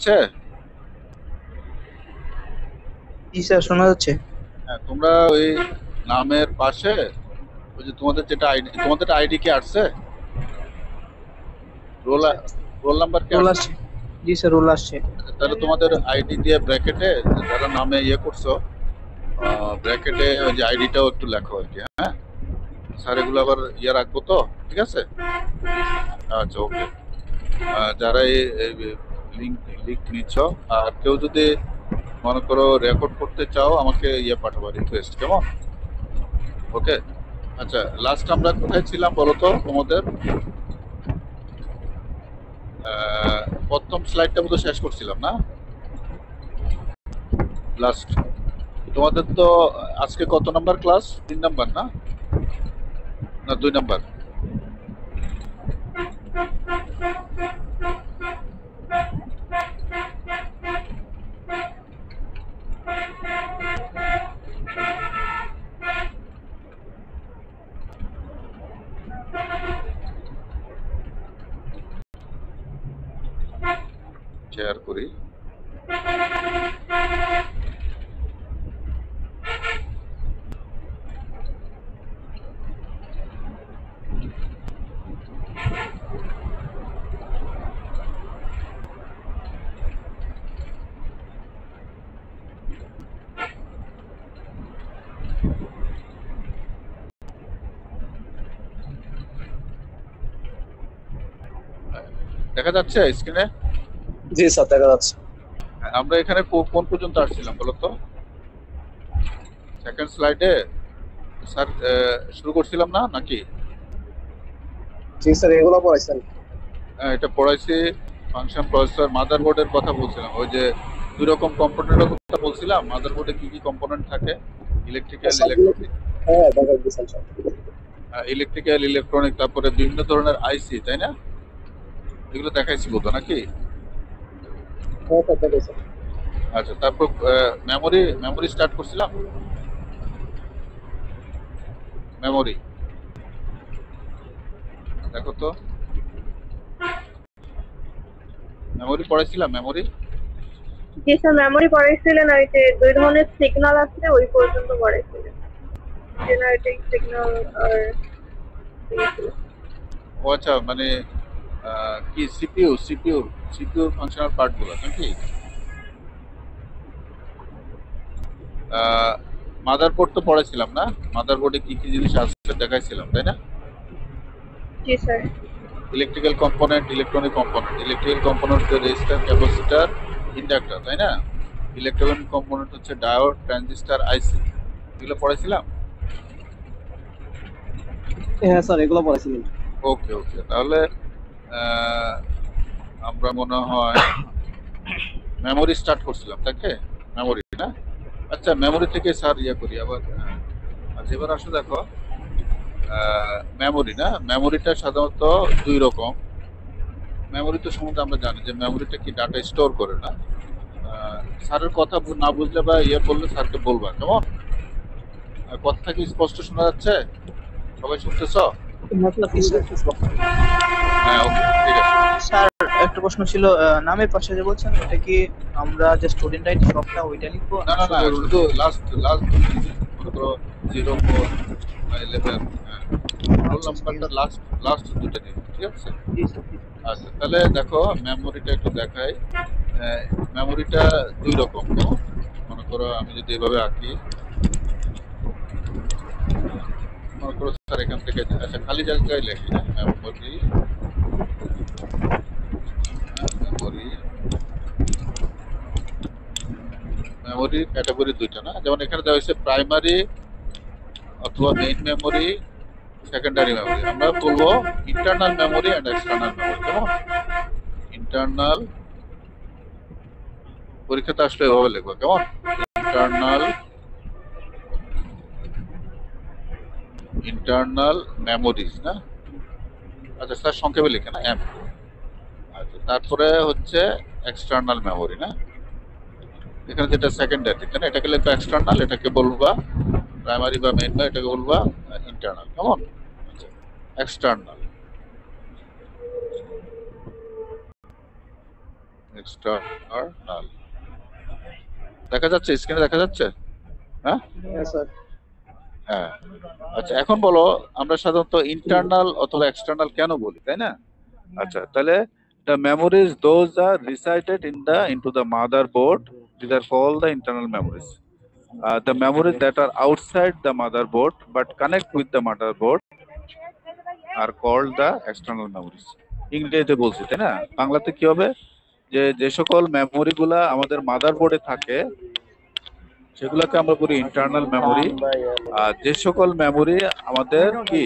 যাচ্ছে? জি স্যার, শোনা যাচ্ছে। হ্যাঁ, তোমরা ওই নামের পাশে ওই যে তোমাদের যেটা আইডি, তোমাদের আইডি কি আসছে? রোল রোল নাম্বার কি রোল আসছে? আসছে। জি স্যার, রোল আসছে। তাহলে তোমাদের আইডি দিয়ে ব্র্যাকেটে যারা নামে ইয়ে করছো, ব্র্যাকেটে ওই যে আইডিটাও একটু লেখো আর কি। হ্যাঁ স্যার, এগুলো আবার ইয়ে রাখবো তো, ঠিক আছে? আচ্ছা, ওকে। যারা এই লিঙ্ক লিঙ্ক নিচ্ছ, আর কেউ যদি মনে করো রেকর্ড করতে চাও আমাকে ইয়ে পাঠাবো, রিকোয়েস্ট, কেমন? ওকে। আচ্ছা, লাস্ট আমরা কোথায় ছিলাম বলো তো তোমাদের? প্রথম স্লাইডটা বোধহয় শেষ করছিলাম না লাস্ট? তোমাদের তো আজকে কত নাম্বার ক্লাস? 3 নাম্বার না? না 2 নাম্বার? শেয়ার করি। দেখা যাচ্ছে স্ক্রিনে? জি স্যার, দেখা যাচ্ছে। আমরা এখানে কোন পর্যন্ত আসছিলাম বলো তো? সেকেন্ড স্লাইডে স্যার শুরু করছিলাম না নাকি? জি স্যার, এগুলো পড়াইছেন। এটা পড়াইছি। ফাংশন, প্রসেসর, মাদারবোর্ডের কথা বলছিলাম। ওই যে 2 রকম কম্পোনেন্টের কথা বলছিলাম, মাদারবোর্ডে কি কি কম্পোনেন্ট থাকে, ইলেকট্রিক্যাল, সবগুলো ইলেকট্রনিক। হ্যাঁ দেখাই দিয়েছেন স্যার। ইলেকট্রিক্যাল, ইলেকট্রনিক, তারপরে বিভিন্ন ধরনের আইসি, তাই না? এগুলো দেখাইছি বোধ নাকি? হ্যাঁ স্যার, দেখাইছেন। আচ্ছা, তারপর মেমোরি মেমোরি স্টার্ট করছিলাম। মেমোরি দেখো তো, মেমোরি পড়াইছিলাম, মেমোরি। জি স্যার, মেমোরি পড়াইছিলেন। আর যে দুই ধরনের সিগন্যাল আছে ওই পর্যন্ত পড়াইছিলেন, জেনারেটিং সিগন্যাল আর ও আচ্ছা, মানে কি সিপিইউ ফাংশনাল পার্টগুলো নাকি? মাদারবোর্ড তো পড়াইছিলাম না? মাদারবোর্ডে কি কি জিনিস আছে দেখাইছিলাম, তাই না? জি sir. Electrical component, electronic component. Electrical component হচ্ছে রেজিস্ট্যান্স, ক্যাপাসিটর, ইন্ডাক্টর, তাই না? ইলেকট্রনিক কম্পোনেন্ট হচ্ছে ডায়োড, ট্রানজিস্টর, আইসি। এগুলো পড়াইছিলাম। হ্যাঁ স্যার, এগুলো পড়াইছিলেন। ওকে ওকে, তাহলে আহ, আমরা মনে হয় মেমোরি স্টার্ট করছিলাম, তাকে মেমোরি না? আচ্ছা, মেমোরি থেকে স্যার ইয়ে করি আবার। আচ্ছা, এবার আসো দেখো, মেমোরি না, মেমোরিটা সাধারণত 2 রকম। মেমোরি তো সম্বন্ধে আমরা জানি যে মেমোরিটা কি ডাটা স্টোর করে না? স্যারের কথা না বুঝলে বা ইয়ে বললে স্যারকে বলবা, কেমন? কথা কি স্পষ্ট শোনা যাচ্ছে? সবাই শুনতেছ? হ্যাঁ, ওকে, ঠিক আছে। স্যার, একটা প্রশ্ন ছিল। নামের পাশে যে বলছেন, এটা কি আমরা যে স্টুডেন্ট আইডি সবটা ওইটা লিখবো? না না না, শুধু লাস্ট লাস্ট মনে করো 0, 4 বা 11, রোল নাম্বারটা লাস্ট লাস্ট দুটো দিন, ঠিক আছে? জি স্যার। আচ্ছা, তাহলে দেখো মেমোরিটা একটু দেখাই। মেমোরিটা 2 রকম। মনে করো আমি যদি এভাবে আঁকি, মনে করো স্যার এখান থেকে, আচ্ছা খালি জায়গায় লেখি না, মেমোরি মেমোরি মেমোরি ক্যাটাগরি 2টা না? যেমন এখানে দেওয়া হয়েছে প্রাইমারি অথবা মেইন মেমোরি, সেকেন্ডারি মেমোরি। আমরা বলবো internal memory and external memory, কেমন? ইন্টারনাল, পরীক্ষাতে আসলে এভাবে লিখবো, কেমন? ইন্টারনাল ইন্টারনাল মেমোরিজ না? আচ্ছা স্যার সংক্ষেপে লিখে না, এম। আচ্ছা, তারপরে হচ্ছে এক্সটার্নাল মেমোরি না? এখানে যেটা সেকেন্ডারি, তাই না? এটাকে লিখবা এক্সটার্নাল, এটাকে বলবা প্রাইমারি বা মেইন, বা এটাকে বলবা ইন্টারনাল, কেমন? আচ্ছা, এক্সটার্নাল এক্সটার্নাল দেখা যাচ্ছে, স্ক্রিনে দেখা যাচ্ছে? হ্যাঁ হ্যাঁ স্যার। হ্যাঁ। আচ্ছা এখন বলো, আমরা সাধারণত ইন্টারনাল অথবা এক্সটার্নাল কেন বলি, তাই না? আচ্ছা তাহলে the memories those are resided into the motherboard, these are called the internal memories. The memories that are outside the motherboard but connect with the motherboard are called the external memories. ইংরেজিতে বলছি তাই না, বাংলাতে কি হবে, যে যে সকল মেমোরি গুলা আমাদের মাদারবোর্ডে থাকে সেগুলোকে আমরা বলি ইন্টারনাল মেমোরি। আর যে সকল মেমোরি আমাদের কি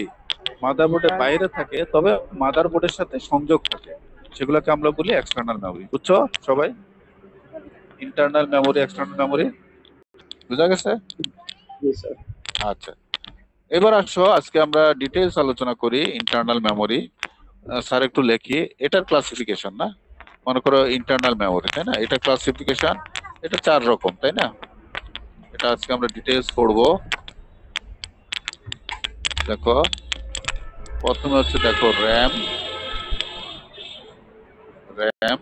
মাদারবোর্ডের বাইরে থাকে তবে মাদারবোর্ডের সাথে সংযোগ থাকে সেগুলোকে আমরা বলি এক্সটার্নাল মেমোরি। বুঝছো সবাই? ইন্টারনাল মেমোরি, এক্সটার্নাল মেমোরি বুঝা গেছে? জি স্যার। আচ্ছা এবার আসো আজকে আমরা ডিটেইলস আলোচনা করি ইন্টারনাল মেমোরি। স্যার একটু লেখি, এটার ক্লাসিফিকেশন না, মনে করো ইন্টারনাল মেমোরি তাই না, এটা ক্লাসিফিকেশন, এটা 4 রকম তাই না, এটা আজকে আমরা ডিটেইলস করব। দেখো প্রথমে হচ্ছে দেখো র্যাম, র্যাম,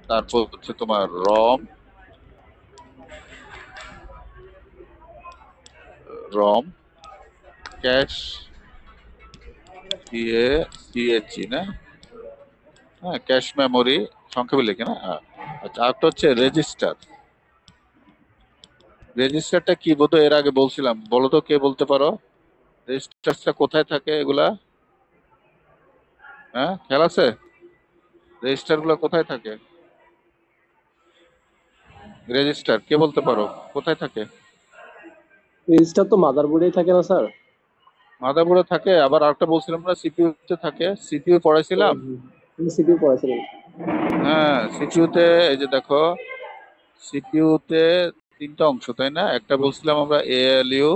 তারপর হচ্ছে তোমার রম, রম, ক্যাশ, সিএচি না, হ্যাঁ ক্যাশ মেমোরি সংক্ষেপে লিখে না। আচ্ছা আরেকটা হচ্ছে রেজিস্টার। রেজিস্টারটা কি বলতো এর আগে বলছিলাম, বলো তো কে বলতে পারো, রেজিস্টারটা কোথায় থাকে এগুলা? হ্যাঁ খেয়াল আছে? রেজিস্টার গুলা কোথায় থাকে? রেজিস্টার কে বলতে পারো কোথায় থাকে? রেজিস্টার তো মাদারবোর্ডেই থাকে না স্যার? মাদারবোর্ডে থাকে, আবার আরেকটা বলছিলাম না সিপিইউ তে থাকে, সিপিইউ পড়াইছিলাম। সিপিইউ পড়াছিলেন। হ্যাঁ সিপিইউ তে এই যে দেখো, সিপিইউ তে 3টা অংশ তাই না, একটা বলছিলাম আমরা এএলইউ,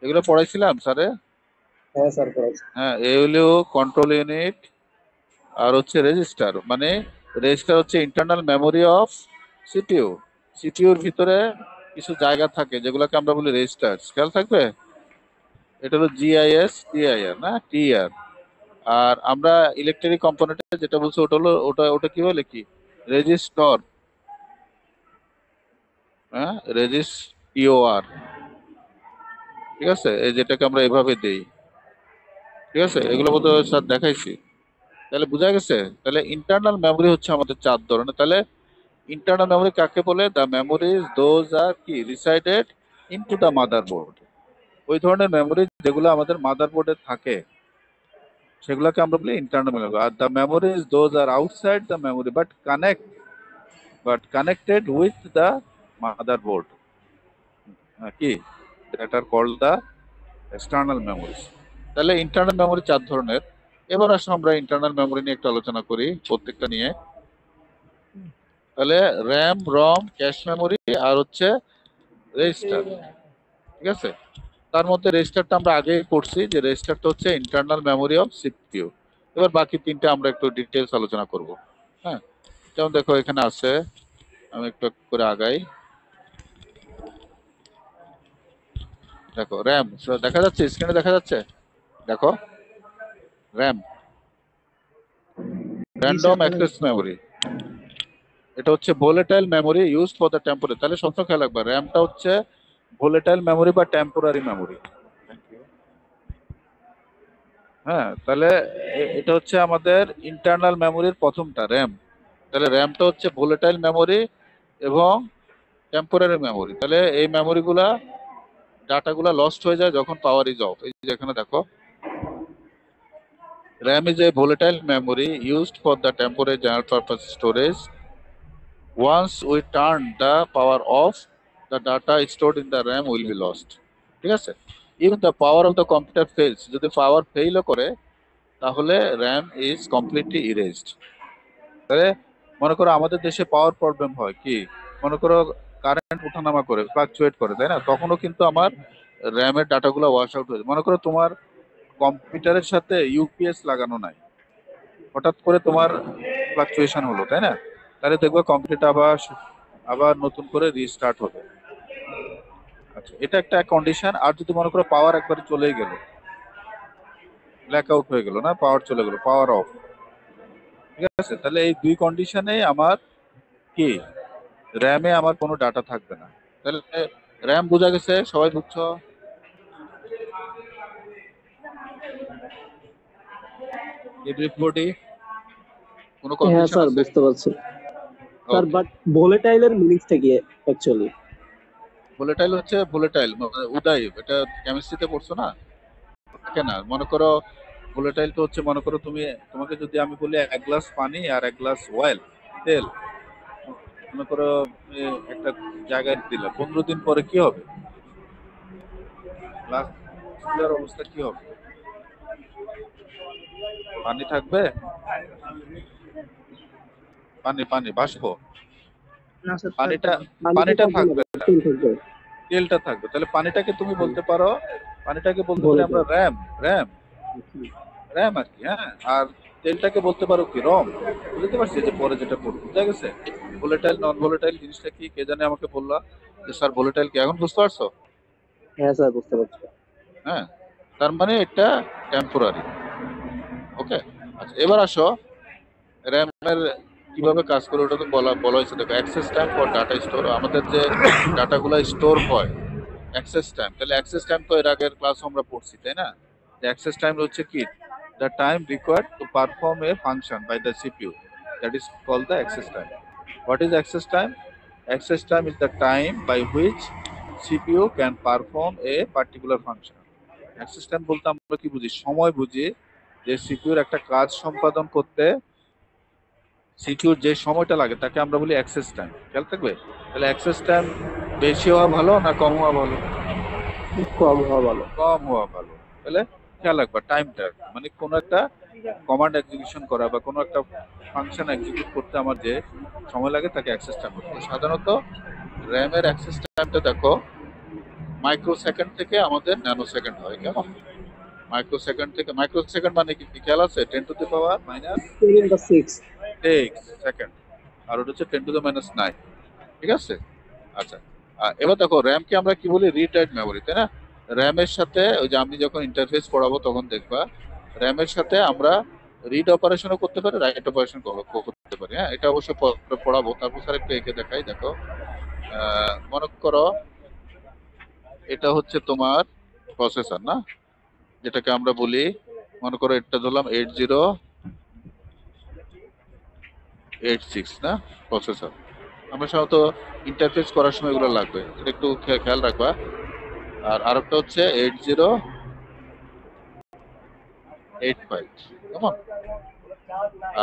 এগুলো পড়াইছিলাম স্যারে। হ্যাঁ স্যার পড়াচ্ছি। হ্যাঁ এএলইউ, কন্ট্রোল ইউনিট, আর হচ্ছে রেজিস্টার। মানে রেজিস্টার হচ্ছে ইন্টারনাল মেমোরি অফ সিপিইউ। সিপিইউর ভিতরে কিছু জায়গা থাকে যেগুলোকে আমরা বলি রেজিস্টার, খেয়াল থাকবে। এটা হলো জিআইএস টিআইআর না, টিআর। আর আমরা ইলেকট্রিক কম্পোনেন্টে যেটা বলছি ওটা হলো ওটা ওটা কি বলে কি, রেজিস্টর, হ্যাঁ রেজিস্টিওআর, ঠিক আছে, এই যেটাকে আমরা এভাবে দেই, ঠিক আছে, এগুলো বোধ স্যার দেখাইছি। তাহলে বোঝা গেছে? তাহলে ইন্টারনাল মেমোরি হচ্ছে আমাদের 4 ধরনের। তাহলে ইন্টারনাল মেমোরি কাকে বলে? দ্য মেমোরিজ দোজ আর কি রিসাইডেড ইনটু দ্য মাদারবোর্ড। ওই ধরনের মেমোরি যেগুলো আমাদের মাদারবোর্ডে থাকে সেগুলোকে আমরা বলি ইন্টারনাল মেমোরি। আর the memories those are outside the memory but connected with the motherboard কি, that are called the external memories. তাহলে ইন্টারনাল মেমোরি 4 ধরনের। এবার আসলে আমরা ইন্টারনাল মেমোরি নিয়ে একটু আলোচনা করি প্রত্যেকটা নিয়ে। তাহলে র্যাম, রম, ক্যাশ মেমোরি আর হচ্ছে রেজিস্টার, ঠিক আছে। তার মধ্যে রেজিস্টারটা আমরা আগে করছি, যে রেজিস্টারটা হচ্ছে ইন্টারনাল মেমোরি অফ সিপিইউ। এবার বাকি 3টে আমরা একটু ডিটেইলস আলোচনা করব। হ্যাঁ যেমন দেখো এখানে আছে, আমি একটু করে আগাই। দেখো র্যাম দেখা যাচ্ছে, স্ক্রিনে দেখা যাচ্ছে, দেখো র্যাম, র্যান্ডম অ্যাক্সেস মেমোরি। এটা হচ্ছে volatile memory used for the temporary. তাহলে সবসময় খেয়াল রাখবা র্যামটা হচ্ছে ভোলেটাইল মেমোরি বা টেম্পোরারি মেমোরি। হ্যাঁ তাহলে এটা হচ্ছে আমাদের ইন্টারনাল মেমোরির প্রথমটা র্যাম। তাহলে র্যামটা হচ্ছে ভোলেটাইল মেমোরি এবং টেম্পোরারি মেমোরি। তাহলে এই মেমোরিগুলা ডাটাগুলা লস্ট হয়ে যায় যখন পাওয়ার ইজ অফ। এই যে এখানে দেখো, RAM is a volatile memory used for the temporary general purpose storage. Once we turn the power off, the data stored in the RAM will be lost. ঠিক আছে? Even the power of the computer fails, যদি পাওয়ার ফেইলও করে তাহলে RAM is completely erased. তাহলে মনে করো আমাদের দেশে পাওয়ার প্রবলেম হয় কি, মনে করো কারেন্ট ওঠানামা করে, ফ্লাকচুয়েট করে তাই না, তখনও কিন্তু আমার র্যামের ডাটাগুলো ওয়াশ আউট হয়ে যায়। মনে করো তোমার কম্পিউটারের সাথে ইউপিএস লাগানো নাই, হঠাৎ করে তোমার ফ্লাকচুয়েশন হলো তাই না, তাহলে দেখবে কম্পিউটারটা আবার নতুন করে রিস্টার্ট হবে। আচ্ছা এটা একটা কন্ডিশন। আর যদি মনে করো পাওয়ার একবারে চলেই গেল, ব্ল্যাক আউট হয়ে গেল না, পাওয়ার চলে গেল, পাওয়ার অফ, ঠিক আছে, তাহলে এই দুই কন্ডিশনে আমার কি র্যামে আমার কোনো ডাটা থাকবে না। তাহলে র্যাম বোঝা গেছে, সবাই বুঝছো? এভরিবডি, কোনো হ্যাঁ কনফিউশন স্যার, আছে? বুঝতে পারছি স্যার, ওকে। বাট ভোলেটাইলের মিনিংসটা কি অ্যাকচুয়ালি? ভোলেটাইল হচ্ছে ভোলেটাইল উদয়, এটা কেমিস্ট্রিতে পড়ছো না? কেন মনে করো ভোলেটাইল তো হচ্ছে, মনে করো তোমাকে যদি আমি বলি এক গ্লাস পানি আর এক গ্লাস অয়েল তেল, মনে করো তুমি একটা জায়গায় দিলা, 15 দিন পরে কি হবে? গ্লাসগুলোর অবস্থা কি হবে? পানি থাকবে? পানি পানি বাষ্প, না স্যার, পানিটা পানিতে পানিটা থাকবে না, থাকবে না, তেল থাকবে। তেলটা থাকবে। তাহলে পানিটাকে তুমি বলতে পারো, পানিটাকে বলতে পারি আমরা ভোলেটাইল। র্যাম, র্যাম র্যাম আর কি। হ্যাঁ, আর তেলটাকে বলতে পারো কি রম। বুঝতে পারছি যে পরে যেটা পড়বো, বুঝা গেছে? ভোলেটাইল নন ভোলেটাইল জিনিসটা কি কে জানে আমাকে বললা যে স্যার ভোলেটাইল কি, এখন বুঝতে পারছো? হ্যাঁ স্যার, বুঝতে পারছি। হ্যাঁ, তার মানে এটা টেম্পোরারি। ওকে, আচ্ছা এবার আসো র্যামের কিভাবে কাজ করে ওটা তো বলা বলা হয়েছে। দেখো access time for data store, আমাদের যে ডাটাগুলো স্টোর হয় অ্যাক্সেস টাইম, তাহলে অ্যাক্সেস টাইম তো এর আগের ক্লাস আমরা পড়ছি তাই না? অ্যাক্সেস টাইম হচ্ছে কি, the time required to perform a function by the CPU, that is called the access time. What is access time? Access time is the time by which CPU can perform a particular function. Access time বলতে আমরা কি বুঝি? সময় বুঝি, যে সিপিইউর একটা কাজ সম্পাদন করতে সিকিউর যে সময়টা লাগে তাকে আমরা বলি অ্যাক্সেস টাইম। খেয়াল থাকবে। তাহলে অ্যাক্সেস টাইম বেশি হওয়া ভালো না কম হওয়া ভালো? কম হওয়া ভালো। কম হওয়া ভালো। তাহলে খেয়াল রাখবা টাইমটা, মানে কোনো একটা কমান্ড এক্সিকিউশন করা বা কোনো একটা ফাংশন এক্সিকিউট করতে আমার যে সময় লাগে তাকে অ্যাক্সেস টাইম বলে। সাধারণত র্যামের অ্যাক্সেস টাইমটা দেখো মাইক্রো সেকেন্ড থেকে আমাদের ন্যানো সেকেন্ড হয়। কেমন? মাইক্রো সেকেন্ড থেকে, মাইক্রো সেকেন্ড মানে কি খেয়াল আছে? 10⁻⁻6 সেকেন্ড, আর ওটা হচ্ছে 10⁻⁹। ঠিক আছে, আচ্ছা। এবার দেখো র্যামকে আমরা কি বলি? রিড রাইট মেমোরি, তাই না? র্যামের সাথে ওই যে আমি যখন ইন্টারফেস পড়াবো তখন দেখবা র্যামের সাথে আমরা রিড অপারেশনও করতে পারি, রাইট অপারেশন করতে পারি। হ্যাঁ, এটা অবশ্য পড়াবো। তারপর স্যার একটু এঁকে দেখাই। দেখো মনে করো এটা হচ্ছে তোমার প্রসেসর না, যেটাকে আমরা বলি, মনে করো এটা ধরলাম 8086 না প্রসেসর। আমরা সাধারণত ইন্টারফেস করার সময় এগুলো লাগবে, এটা একটু খেয়াল রাখবা। আর আরেকটা হচ্ছে 8085, কেমন?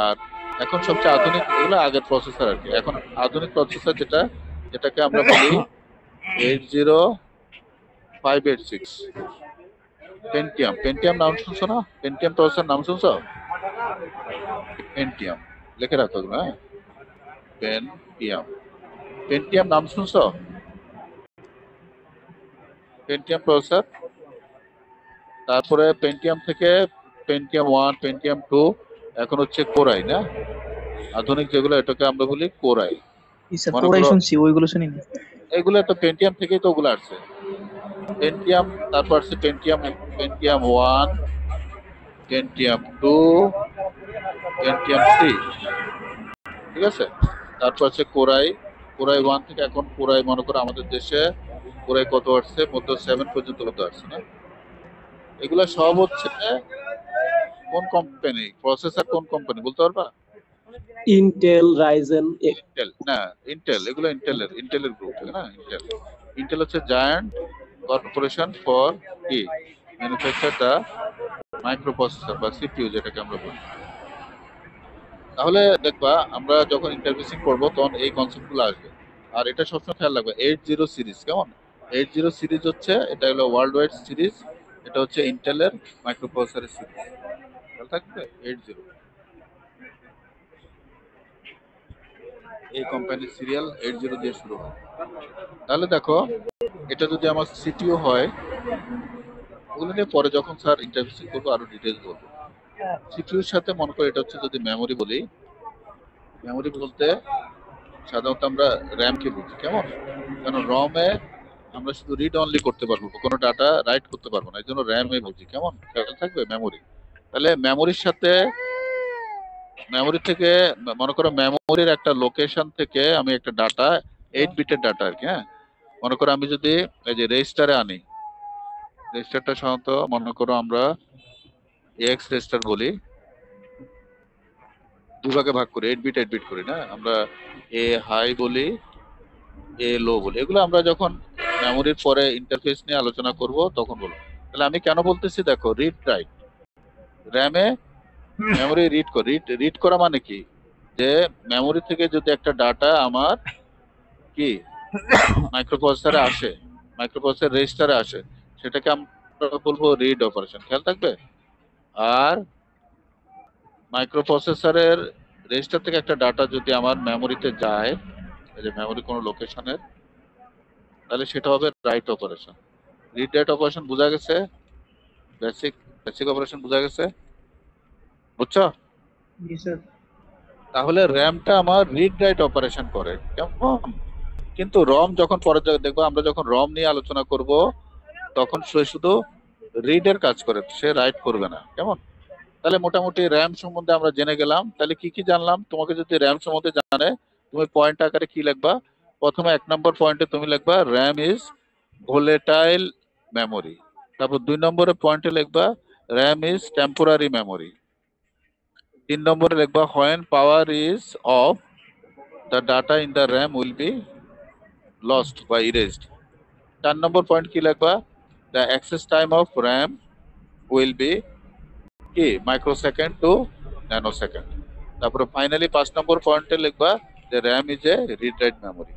আর এখন সবচেয়ে আধুনিক, এগুলো আগের প্রসেসর আর কি। এখন আধুনিক প্রসেসর যেটাকে আমরা বলি 80586 পেন্টিয়াম। পেন্টিয়াম নাম শুনছো না? পেন্টিয়াম প্রসেসর নাম শুনছো? পেন্টিয়াম লিখে রাখো এগুলো। হ্যাঁ, পেন্টিয়াম, পেন্টিয়াম নাম শুনছো? Pentium processor. তারপরে পেন্টিয়াম থেকে পেন্টিয়াম 1, পেন্টিয়াম 2, এখন হচ্ছে কোরাই না, আধুনিক যেগুলো এটাকে আমরা বলি কোরাই। স্যার মনে কোরাই করো শুনছি, ওইগুলো শুনিনি। এগুলো তো পেন্টিয়াম থেকেই তো ওগুলো আসছে। পেন্টিয়াম, তারপর আসছে পেন্টিয়াম, পেন্টিয়াম 1, পেন্টিয়াম 2, পেন্টিয়াম 3। ঠিক আছে, তারপর আছে কোরাই। কোরাই 1 থেকে এখন কোরাই, মনে করো আমাদের দেশে কোরাই কত আসছে? মধ্য 7 পর্যন্ত কত আসছে না? এগুলো সব হচ্ছে কোন কোম্পানি? প্রসেসর কোন কোম্পানি বলতে পারবা? Intel, Ryzen. ইন্টেল না, ইন্টেল, এগুলো ইন্টেলের গ্রুপ থেকে না। ইন্টেল হচ্ছে জায়ান্ট কর্পোরেশন ফর কি ম্যানুফ্যাকচার দ্য মাইক্রো প্রসেসর বা সিপিইউ যেটাকে আমরা বলি। তাহলে দেখবা আমরা যখন ইন্টারফেসিং করবো তখন এই কনসেপ্টগুলো আসবে। আর এটা সবসময় খেয়াল রাখবে 80 সিরিজ। কেমন? 80 সিরিজ হচ্ছে, এটা হলো ওয়ার্ল্ড ওয়াইড সিরিজ, এটা হচ্ছে ইন্টেলের মাইক্রো প্রসেসরের সিরিজ। খেয়াল থাকবে 80, এই কোম্পানির সিরিয়াল 80 দিয়ে শুরু হয়। তাহলে দেখো এটা যদি আমার সিটিও হয়, ওগুলো নিয়ে পরে যখন স্যার ইন্টারফেসিং করবো আরো ডিটেলস বলবো। সিপিইউর সাথে মনে করো এটা হচ্ছে যদি মেমোরি বলি, মেমোরি বলতে সাধারণত আমরা র্যামকে বুঝি। কেমন? কারণ রমে আমরা শুধু রিড অনলি করতে পারবো, কোনো ডাটা রাইট করতে পারবো না, এই জন্য র্যামে বুঝি। কেমন? খেয়াল থাকবে মেমোরি। তাহলে মেমোরির সাথে মেমোরি থেকে মনে করো মেমোরির একটা লোকেশন থেকে আমি একটা ডাটা 8 বিটের ডাটা আর কি, হ্যাঁ, মনে করো আমি যদি এই যে রেজিস্টারে আনি, রেজিস্টারটা সাধারণত মনে করো আমরা এক্স রেজিস্টার বলি, দুই ভাগে ভাগ করি, 8 বিট করি না আমরা, এ হাই বলি, এ লো বলি, এগুলো আমরা যখন মেমোরির পরে ইন্টারফেস নিয়ে আলোচনা করব তখন বলবো। তাহলে আমি কেন বলতেছি দেখো, রিড রাইট, র্যামে মেমোরি রিড করা মানে কি, যে মেমোরি থেকে যদি একটা ডাটা আমার কি মাইক্রোপ্রসেসরে আসে, মাইক্রোপ্রসেসর রেজিস্টারে আসে, সেটাকে আমরা বলবো রিড অপারেশন, খেয়াল থাকবে। আর মাইক্রোপ্রসেসরের রেজিস্টার থেকে একটা ডাটা যদি আমার মেমোরিতে যায়, এই যে মেমোরি কোনো লোকেশনের, তাহলে সেটা হবে right operation. Read write operation বোঝা গেছে? বেসিক বেসিক অপারেশন বোঝা গেছে, বুঝছো? জি স্যার। তাহলে র্যামটা আমার রিড রাইট অপারেশন করে, কেমন? কিন্তু রম যখন পরে দেখবো, আমরা যখন রম নিয়ে আলোচনা করব তখন সে শুধু রিডের কাজ করে, সে রাইট করবে না, কেমন? তাহলে মোটামুটি র্যাম সম্বন্ধে আমরা জেনে গেলাম। তাহলে কি কি জানলাম? তোমাকে যদি র্যাম সম্বন্ধে জানে, তুমি পয়েন্ট আকারে কি লিখবা? প্রথমে 1 নম্বর পয়েন্টে তুমি লিখবা র্যাম ইজ ভোলেটাইল মেমোরি। তারপর 2 নম্বরে পয়েন্টে লিখবা র্যাম ইজ টেম্পোরারি মেমোরি। 3 নম্বরে লিখবা when power is off the data in the RAM will be lost বা erased। 4 নম্বর পয়েন্ট কি লিখবা? the access time of RAM will be কি মাইক্রোসেকেন্ড টু ন্যানোসেকেন্ড। তারপরে ফাইনালি 5 নম্বর পয়েন্টে লিখবা যে RAM is a read write memory.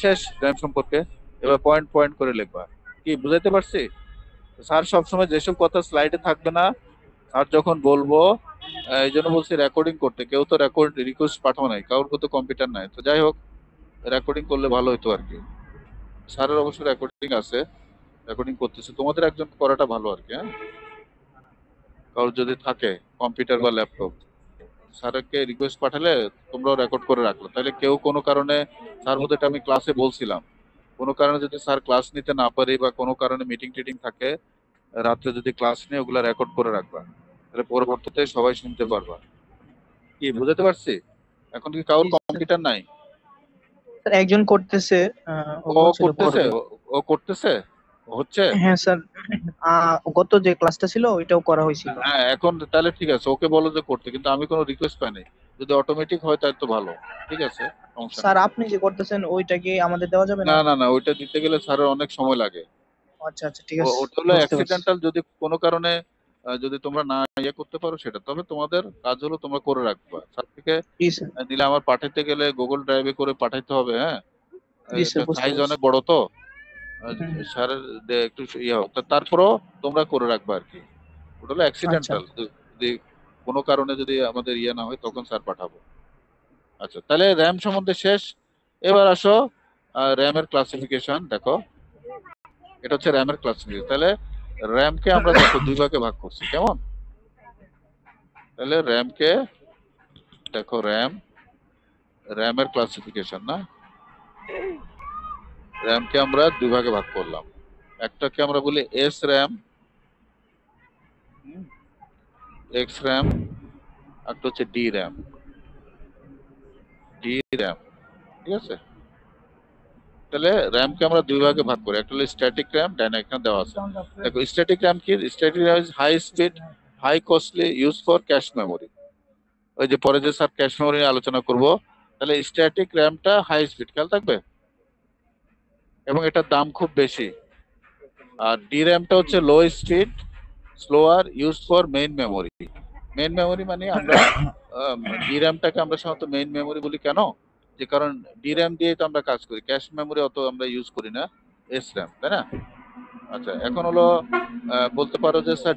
শেষ RAM সম্পর্কে। এবার পয়েন্ট পয়েন্ট করে লিখবা। কি বুঝাইতে পারছি? স্যার সবসময় যেসব কথা স্লাইডে থাকবে না, স্যার যখন বলবো, এই জন্য বলছি রেকর্ডিং করতে। কেউ তো রেকর্ড রিকোয়েস্ট পাঠাও নাই, কারোর তো কম্পিউটার নাই, তো যাই হোক রেকর্ডিং করলে ভালো হতো আর কি। স্যারের অবশ্য রেকর্ডিং আছে, রেকর্ডিং করতেছে, তোমাদের একজন করাটা ভালো আর কি। হ্যাঁ, কারোর যদি থাকে কম্পিউটার বা ল্যাপটপ, স্যারকে রিকোয়েস্ট পাঠালে তোমরাও রেকর্ড করে রাখলো, তাহলে কেউ কোনো কারণে, স্যার বোধহয় এটা আমি ক্লাসে বলছিলাম, কোনো কারণে যদি স্যার ক্লাস নিতে না পারি বা কোনো কারণে মিটিং টিটিং থাকে রাত্রে, যদি ক্লাস নিয়ে ওগুলা রেকর্ড করে রাখবা, তাহলে পরবর্তীতে সবাই শুনতে পারবা। কি বুঝাতে পারছি? এখন কি কারোর কম্পিউটার নাই? স্যার একজন করতেছে, ও ও বলছিল করতেছে, করবে। ও করতেছে, হচ্ছে। হ্যাঁ স্যার, গত যে ক্লাসটা ছিল ওইটাও করা হয়েছিল। হ্যাঁ, এখন তাহলে ঠিক আছে, ওকে বলো যে করতে, কিন্তু আমি কোনো রিকোয়েস্ট পাই নাই। যদি অটোমেটিক হয় তাহলে তো ভালো, ঠিক আছে, সমস্যা স্যার নেই। আপনি যে করতেছেন ওইটা কি আমাদের দেওয়া যাবে না না? না না, ওইটা দিতে গেলে স্যারের অনেক সময় লাগে। আচ্ছা আচ্ছা, ঠিক আছে, ওটা হলো বুঝতে পারছি। অ্যাক্সিডেন্টাল, যদি কোনো কারণে যদি তোমরা না ইয়ে করতে পারো সেটা, তবে তোমাদের কাজ হলো তোমরা করে রাখবা। স্যার থেকে জি স্যার। নিলে আমার পাঠাইতে গেলে গুগল ড্রাইভে করে পাঠাইতে হবে। হ্যাঁ, জি স্যার, বুঝতে সাইজ পারছি। অনেক বড় তো, হুম, স্যারের একটু ইয়ে হোক, তারপরও তোমরা করে রাখবা আর কি। ওটা হলো আচ্ছা অ্যাক্সিডেন্টাল, যদি কোনো কারণে যদি আমাদের ইয়ে না হয় তখন স্যার পাঠাবো। আচ্ছা, তাহলে র্যাম সম্বন্ধে শেষ। এবার আসো র্যামের ক্লাসিফিকেশন দেখো। এটা হচ্ছে র্যামের ক্লাসিফিকেশন। তাহলে র্যামকে আমরা দেখো 2 ভাগে ভাগ করছি, কেমন? তাহলে র্যামকে দেখো, র্যামের ক্লাসিফিকেশন না, র্যামকে আমরা 2 ভাগে ভাগ করলাম। একটাকে আমরা বলি এস র্যাম, এক্স র্যাম, একটা হচ্ছে ডি র্যাম, ঠিক আছে? তাহলে র্যামকে আমরা 2 ভাগে ভাগ করি, একটা হলো স্ট্যাটিক র্যাম, ডাইনামিক র্যাম দেওয়া আছে। দেখো স্ট্যাটিক র্যাম কি? Static RAM is high speed, high costly, use for cache memory. ওই যে পরে যে স্যার ক্যাশ মেমোরি নিয়ে আলোচনা করব, তাহলে স্ট্যাটিক র্যামটা হাই স্পিড, খেয়াল থাকবে, এবং এটার দাম খুব বেশি। আর ডি র্যামটা হচ্ছে low speed, slower, use for main memory. Main memory মানে আমরা ডি র্যামটাকে আমরা সাধারণত মেইন মেমোরি বলি, কেন? যে কারণ ডি র্যাম দিয়ে তো আমরা কাজ করি, ক্যাশ মেমোরি অত আমরা ইউজ করি না, এস র্যাম, তাই না? আচ্ছা, এখন হলো বলতে পারো যে স্যার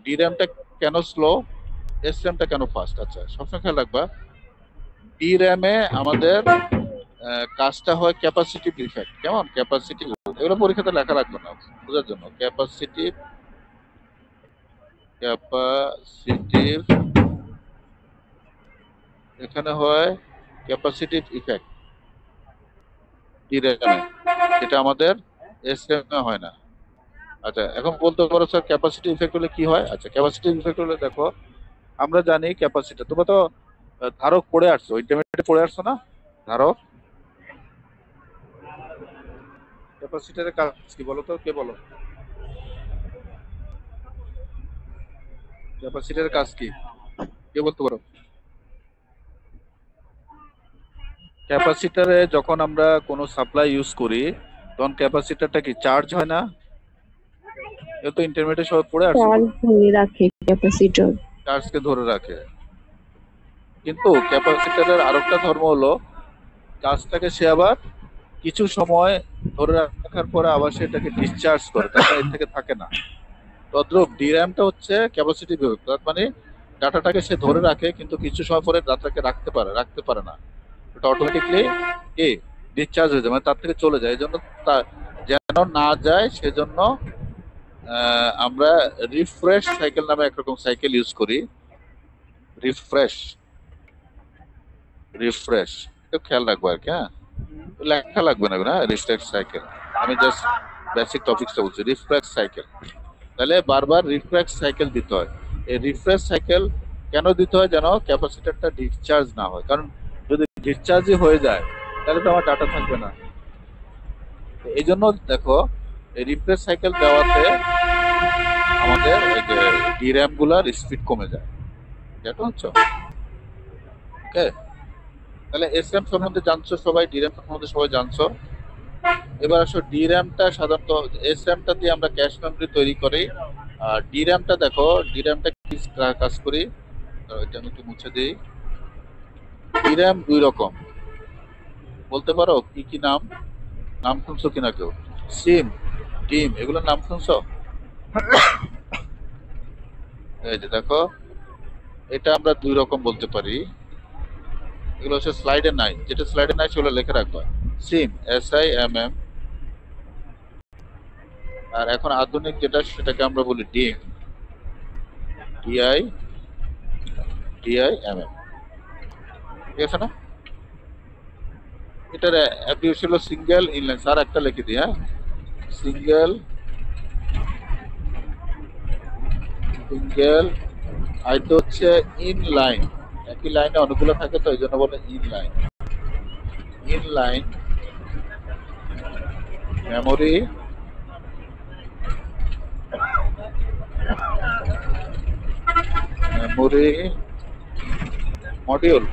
ডি র্যামটা কেন স্লো, এস র্যামটা কেন ফাস্ট? আচ্ছা, সবসময় খেয়াল রাখবা, ডি র্যামে আমাদের কাজটা হয় ক্যাপাসিটিভ ইফেক্ট, কেমন? ক্যাপাসিটিভ, এগুলো পরীক্ষাতে লেখা রাখবে না, বোঝার জন্য। ক্যাপাসিটিভ এখানে হয় ক্যাপাসিটিভ ইফেক্ট ডি র্যামে, যেটা আমাদের এস র্যামে হয় না। আচ্ছা, এখন বলতে পারো স্যার ক্যাপাসিটি ইফেক্ট হলে কি হয়? আচ্ছা, ক্যাপাসিটি ইফেক্ট হলে দেখো, আমরা জানি ক্যাপাসিটর, তোমরা তো ধারক পড়ে আসছো, ইন্টারমিডিয়েটে পড়ে আসছো না ধারক? ক্যাপাসিটরের কাজ কি বলো তো, কে বলো? ক্যাপাসিটরের কাজ কি, কে বলতে পারো? ক্যাপাসিটরে যখন আমরা কোনো সাপ্লাই ইউজ করি তখন ক্যাপাসিটরটা কি চার্জ হয় না? এ তো ইন্টারমিডিয়েটে সব পড়ে আসছো, চার্জ ধরে রাখে ক্যাপাসিটর। চার্জকে ধরে রাখে। কিন্তু ক্যাপাসিটরের আরেকটা ধর্ম হলো চার্জটাকে সে আবার কিছু সময় ধরে রাখার পরে আবার সেটাকে ডিসচার্জ করে, তারপরে এর থেকে থাকে না। তদ্রূপ ডির‍্যামটা হচ্ছে ক্যাপাসিটি বিভক্ত, তার মানে ডাটাটাকে সে ধরে রাখে কিন্তু কিছু সময় পরে ডাটাকে রাখতে পারে না, এটা অটোমেটিকলি কি ডিসচার্জ হয়ে যায়, মানে তার থেকে চলে যায়। এই জন্য যেন না যায় সেজন্য আমরা রিফ্রেশ সাইকেল নামে একরকম সাইকেল ইউজ করি। রিফ্রেশ একটু খেয়াল রাখবো আর কি। হ্যাঁ, লেখা লাগবে না না রিফ্রেশ সাইকেল, আমি জাস্ট বেসিক টপিকসটা বলছি। রিফ্রেশ সাইকেল, তাহলে বারবার রিফ্রেশ সাইকেল দিতে হয়। এই রিফ্রেশ সাইকেল কেন দিতে হয়? যেন ক্যাপাসিটরটা ডিসচার্জ না হয়, কারণ যদি ডিসচার্জই হয়ে যায় তাহলে তো আমার ডাটা থাকবে না। এই জন্য দেখো এই রিফ্রেশ সাইকেল দেওয়াতে আমাদের এই যে ডির‍্যাম গুলার স্পিড কমে যায়, এটা হচ্ছে ওকে। তাহলে এসর‍্যাম সম্বন্ধে জানছো সবাই, ডির‍্যাম সম্বন্ধে সবাই জানছো। এবার আসো ডির‍্যামটা সাধারণত এসর‍্যামটা দিয়ে আমরা ক্যাশ মেমরি তৈরি করি, আর ডির‍্যামটা দেখো ডির‍্যামটা কি কাজ করি, এটা আমি একটু মুছে দিই। ডির‍্যাম দুই রকম, বলতে পারো কি কি নাম? নাম শুনছো কিনা কেউ? সিম, ডিম, এগুলোর নাম শুনছো? এই যে দেখো এটা আমরা দুই রকম বলতে পারি। এগুলো হচ্ছে স্লাইডে নাই, যেটা স্লাইডে নাই সেগুলো লিখে রাখবা। সিম, SIMM, আর এখন আধুনিক যেটা সেটাকে আমরা বলি ডিম, DIMM, ঠিক আছে না? এটার অ্যাব্রিভিয়েশন হলো সিঙ্গেল ইনলাইন। স্যার একটা লিখে দিই, হ্যাঁ, সিঙ্গেল আইটা হচ্ছে ইনলাইন, একই লাইনে অনেকগুলো থাকে তো এই জন্য বলে ইনলাইন মেমোরি মডিউল।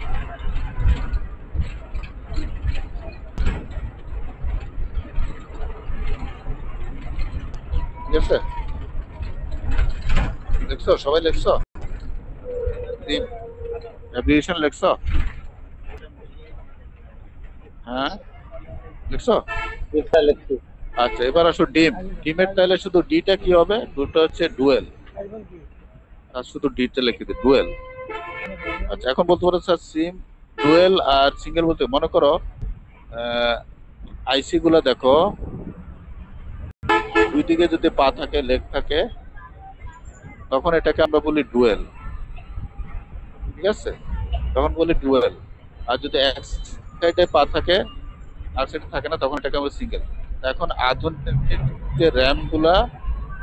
ঠিক আছে, লিখছো সবাই? লিখছো অ্যাব্রিভিয়েশন? লিখছো? হ্যাঁ লিখছো? আচ্ছা, এবার আসো ডিম। ডিমের তাহলে শুধু ডিটা কি হবে? দুটো হচ্ছে ডুয়েল, আর শুধু ডিটা লিখে দিই ডুয়েল। আচ্ছা, এখন বলতে পারো স্যার সিম ডুয়েল আর সিঙ্গেল বলতে মনে করো আইসি গুলা দেখো দুই দিকে যদি পা থাকে, লেগ থাকে, তখন এটাকে আমরা বলি ডুয়েল, ঠিক আছে? তখন বলি ডুয়েল। আর যদি এক সাইডে পা থাকে আর সাইডে থাকে না, তখন এটাকে আমরা সিঙ্গেল। এখন আধুনিক যে র্যাম গুলা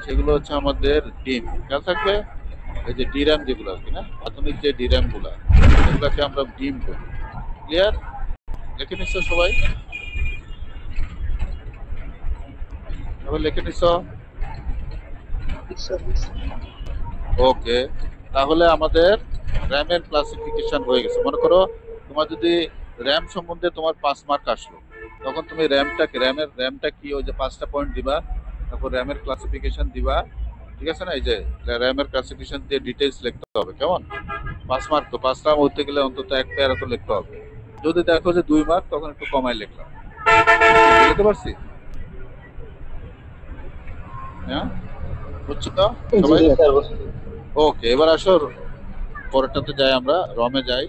সেগুলো হচ্ছে আমাদের ডিম, খেয়াল থাকবে। এই যে ডির‍্যাম যেগুলো আর কি না, আধুনিক যে ডির‍্যাম গুলা সেগুলোকে আমরা ডিম বলি। ক্লিয়ার? লিখে নিচ্ছ সবাই? লিখে নিচ্ছ? ওকে, তাহলে আমাদের র্যামের ক্লাসিফিকেশন হয়ে গেছে। মনে করো তোমার যদি র্যাম সম্বন্ধে তোমার 5 মার্ক আসলো, তখন তুমি র্যামটা কি ওই যে 5টা পয়েন্ট দিবা, তারপর র্যামের ক্লাসিফিকেশন দিবা, ঠিক আছে না? এই যে র্যামের ক্লাসিফিকেশন দিয়ে ডিটেইলস লিখতে হবে, কেমন? 5 মার্ক তো 5টা হতে গেলে অন্তত এক প্যারা তো লিখতে হবে। যদি দেখো যে 2 মার্ক, তখন একটু কমাই লিখলাম। বুঝতে পারছি? হ্যাঁ, বুঝছো তো সবাই? ওকে, এবার আসো পরেরটাতে যাই, আমরা রমে যাই।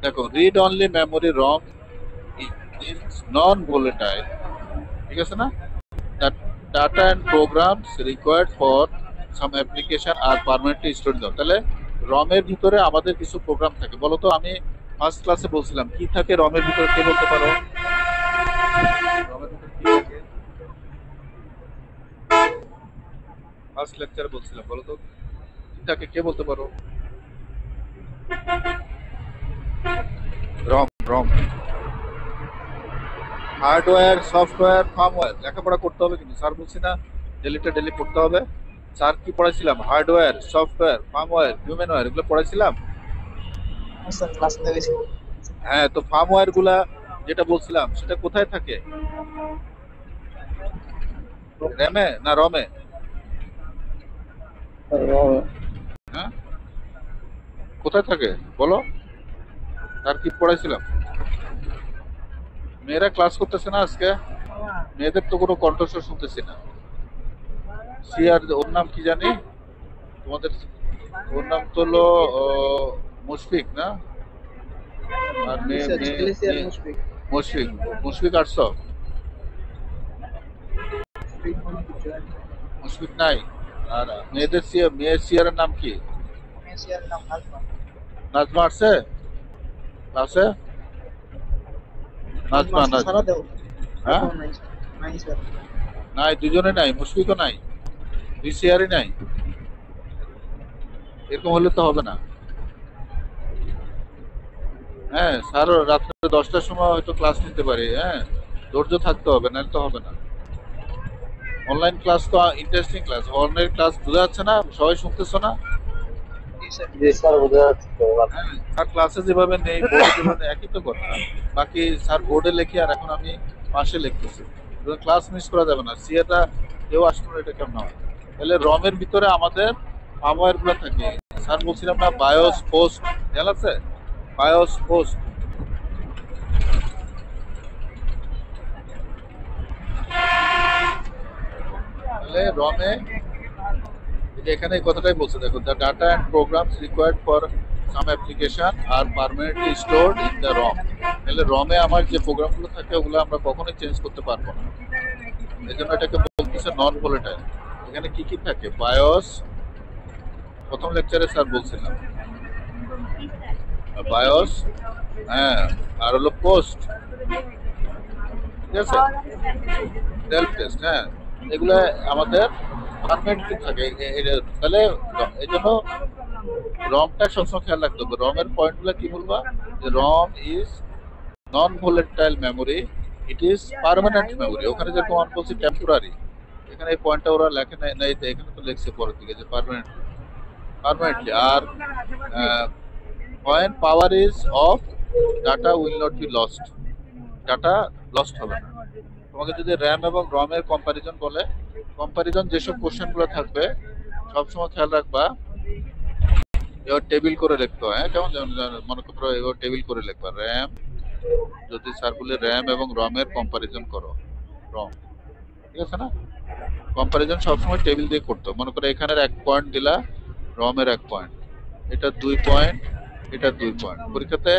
দেখো read only memory ROM is non volatile, ঠিক আছে না? Data and programs required for some application R permanently stored. তাহলে রমের ভিতরে আমাদের কিছু প্রোগ্রাম থাকে। বলো তো, আমি ফার্স্ট ক্লাসে বলছিলাম কি থাকে রমের ভিতরে, কে বলতে পারো? রমের ভিতরে কি থাকে? ফার্স্ট লেকচারে বলছিলাম, বলো তো। থাকে কে বলতে পারো? রম রম হার্ডওয়্যার, সফটওয়্যার, ফার্মওয়্যার লেখাপড়া করতে হবে কিন্তু স্যার বলছি না ডেলিটা ডেলি পড়তে হবে। স্যার কি পড়াইছিলাম? হার্ডওয়্যার, সফটওয়্যার, ফার্মওয়্যার, হিউম্যানওয়্যার এগুলো পড়াইছিলাম। স্যার ক্লাস নিতে গেছি। হ্যাঁ, তো ফার্মওয়্যার গুলা যেটা বলছিলাম সেটা কোথায় থাকে? র্যামে না রমে? হ্যাঁ, কোথায় থাকে বলো? আর কি পড়াইছিলাম? মেয়েরা ক্লাস করতেছে না আজকে? মেয়েদের তো কোনো কণ্ঠস্বর শুনতেছি না। সিয়ার ওর নাম কি জানি তোমাদের? ওর নাম তো হলো মুশফিক না? আর মেয়ে স্যার মেয়ে ছেলে স্যার মেয়ে- মুশফিক। মুশফিক মুশফিক আসছ? মুশফিক নাই। আর মেয়েদের মেয়ের সিয়ারের নাম কি? স্যার নাম নাজমা। নাজমা আসছে ক্লাসে? নাজমা সারা নাজমা দেও। হ্যাঁ নাই স্যার। নাই স্যার। নাই, দুজনে নাই, মুশফিকও নাই, দুই সিয়ারই নাই। এরকম হলে তো হবে না। হ্যাঁ, স্যার রাত্রে 10টার সময় হয়তো ক্লাস নিতে পারি। হ্যাঁ, ধৈর্য থাকতে হবে, নাহলে তো হবে না। অনলাইন ক্লাস তো ইন্টারেস্টিং ক্লাস, অনলাইন ক্লাস বোঝা যাচ্ছে না? সবাই শুনতেছো না? জি স্যার। জি স্যার, বোঝা যাচ্ছে তো। হ্যাঁ, স্যার ক্লাসে যেভাবে নেই বোর্ডে যেভাবে একই তো কথা। বাকি স্যার বোর্ডে লিখি আর এখন আমি পাশে লিখতেছি। ক্লাস মিস করা যাবে না। সিএটা কেউ আসলে এটা কেমন হয়? তাহলে রমের ভিতরে আমাদের ফার্মওয়্যার গুলো থাকে। স্যার বলছিলাম না বায়োস পোস্ট, খেয়াল আছে? বায়োস পোস্ট তাহলে রমে এই যে এখানে এই কথাটাই বলছে, দেখো the data and programs required for some application R permanently stored in the ROM. তাহলে রমে আমার যে প্রোগ্রামগুলো থাকে ওগুলো আমরা কখনোই চেঞ্জ করতে পারবো না। এই জন্য এটাকে বলতেছে নন ভোলেটাইল। এখানে কি কি থাকে? বায়োস, প্রথম লেকচারে স্যার বলছিলাম বায়োস, হ্যাঁ, আর হলো পোস্ট, ঠিক আছে, সেলফ টেস্ট, হ্যাঁ, এগুলো আমাদের পারমানেন্টলি থাকে। তাহলে এই জন্য রমটা সবসময় খেয়াল রাখতে হবে। রমের পয়েন্টগুলো কি বলবা? যে ROM is non volatile memory, it is permanent memory. ওখানে যেরকম আমি বলছি টেম্পোরারি, এখানে এই পয়েন্টটা ওরা লেখে নাই, তো এখানে তো লেখছে পরের দিকে যে পার্মানেন্টলি। আর when power is off, data will not be lost, data lost হবে না। তোমাকে যদি র্যাম এবং রমের কম্পারিজন বলে, কম্পারিজন যেসব কোশ্চেনগুলো থাকবে সবসময় খেয়াল রাখবা এবার টেবিল করে লিখতে হয়। কেমন যেমন মনে করো এবার টেবিল করে লিখবা র্যাম, যদি স্যার বলে র্যাম এবং রমের কম্পারিজন করো, রম, ঠিক আছে না? কম্পারিজন সবসময় টেবিল দিয়ে করতে হবে। মনে করো এখানের 1 পয়েন্ট দিলা, রমের 1 পয়েন্ট, এটা 2 পয়েন্ট, এটা 2 পয়েন্ট। পরীক্ষাতে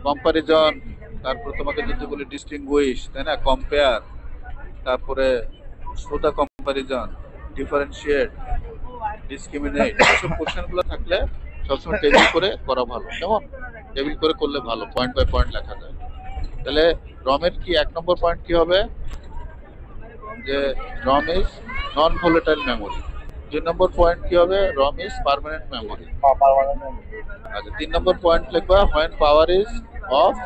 কম্পারিজন, তারপর তোমাকে যদি বলি ডিস্টিংগুইশ, তাই না, কম্পেয়ার, তারপরে show the comparison, differentiate, discriminate, এসব কোশ্চেনগুলো থাকলে সবসময় টেবিল করে করা ভালো। কেমন? টেবিল করে করলে ভালো, পয়েন্ট বাই পয়েন্ট লেখা যায়। তাহলে রমের কি 1 নম্বর পয়েন্ট কি হবে? যে ROM is non volatile memory. 2 নম্বর পয়েন্ট কি হবে? ROM is permanent memory. আচ্ছা, 3 নম্বর পয়েন্ট লিখবা when power is off,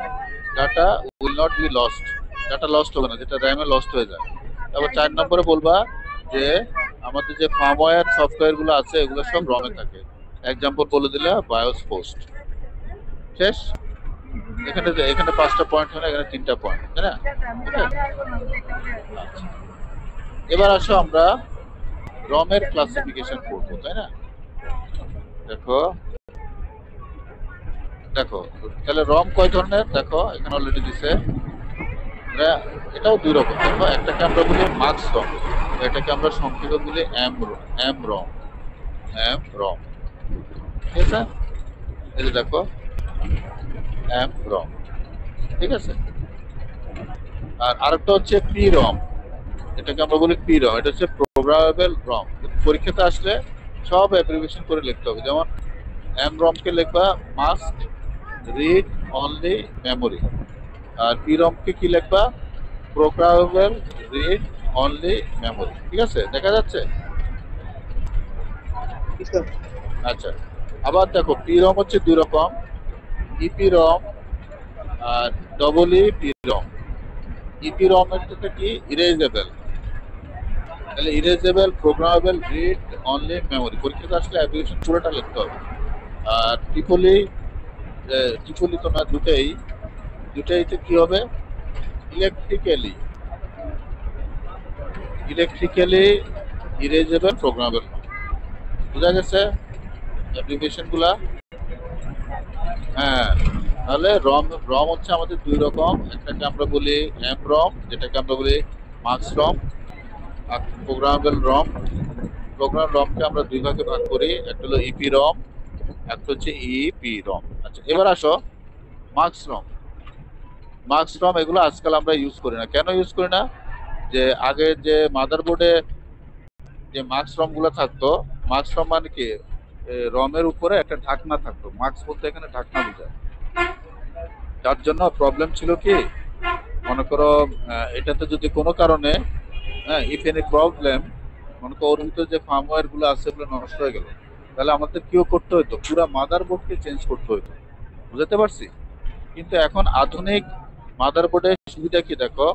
data will not be lost, data lost হবে না, যেটা র্যামে লস্ট হয়ে যায়। তারপর 4 নম্বরে বলবা যে আমাদের যে ফার্মওয়্যার সফটওয়্যার গুলো আছে এগুলো সব রমে থাকে। এক্সাম্পল বলে দিলে বায়োস পোস্ট। শেষ। এখানে 5টা পয়েন্ট হয় না, এখানে 3টা পয়েন্ট, তাই না? আচ্ছা, এবার আসো আমরা রমের ক্লাসিফিকেশন করবো, তাই না? দেখো তাহলে রম কয় ধরনের? দেখো এখানে অলরেডি দিছে, এটাও 2 রকম। দেখো একটাকে আমরা বলি মার্কস রম, এটাকে আমরা সংক্ষেপে বলি এম রম, ঠিক আছে? এই যে দেখো এম রম, ঠিক আছে। আর আরেকটা হচ্ছে পি রম, এটাকে আমরা বলি পি রম, এটা হচ্ছে প্রোগ্রামেবল রম। পরীক্ষাতে আসলে সব অ্যাব্রিভিয়েশন করে লিখতে হবে। যেমন এম রম কে লিখবা মাস্ট রিড অনলি মেমোরি, আর পি রম কে কি লিখবা? প্রোগ্রামেবল রিড অনলি মেমোরি, ঠিক আছে? দেখা যাচ্ছে? জি স্যার। আচ্ছা, আবার দেখো পি রম হচ্ছে দুই রকম, ইপি রম আর double EP ROM. EP ROM হচ্ছে কি ইরেজেবল, তাহলে erasable programmable read only memory, পরীক্ষাতে আসলে অ্যাপ্লিকেশন পুরোটা লিখতে হবে। আর টিপলি তো না, দুটাইতে কি হবে, ইলেকট্রিক্যালি ইরেজেবল প্রোগ্রামেবল। বুঝা গেছে অ্যাপ্লিকেশন গুলা? হ্যাঁ, তাহলে রম রম হচ্ছে আমাদের দুই রকম, একটাকে আমরা বলি এম রম, যেটাকে আমরা বলি মার্কস রম, আর প্রোগ্রামেবল রম। প্রোগ্রাম রমকে আমরা দুই ভাগে ভাগ করি, একটা হলো ইপি রম, একটা হচ্ছে ইপি রম। আচ্ছা, এবার আসো মার্কস রম। মার্কস রম এগুলো আজকাল আমরা ইউজ করি না। কেন ইউজ করি না? যে আগে যে মাদারবোর্ডে যে মার্কস রম গুলো থাকতো, মার্কস রম মানে কি, রমের উপরে একটা ঢাকনা থাকতো, মার্কস বলতে এখানে ঢাকনা বোঝায়। তার জন্য প্রবলেম ছিল কি, মনে করো এটাতে যদি কোনো কারণে ইফ এনি প্রবলেম, মনে করো ওর ভিতরে যে ফার্মওয়্যার গুলো আছে ওগুলো নষ্ট হয়ে গেল, তাহলে আমাদের কিও করতে হতো, পুরো মাদারবোর্ডকে চেঞ্জ করতে হতো। বুঝতে পারছি? কিন্তু এখন আধুনিক মাদারবোর্ডের সুবিধা কি দেখো,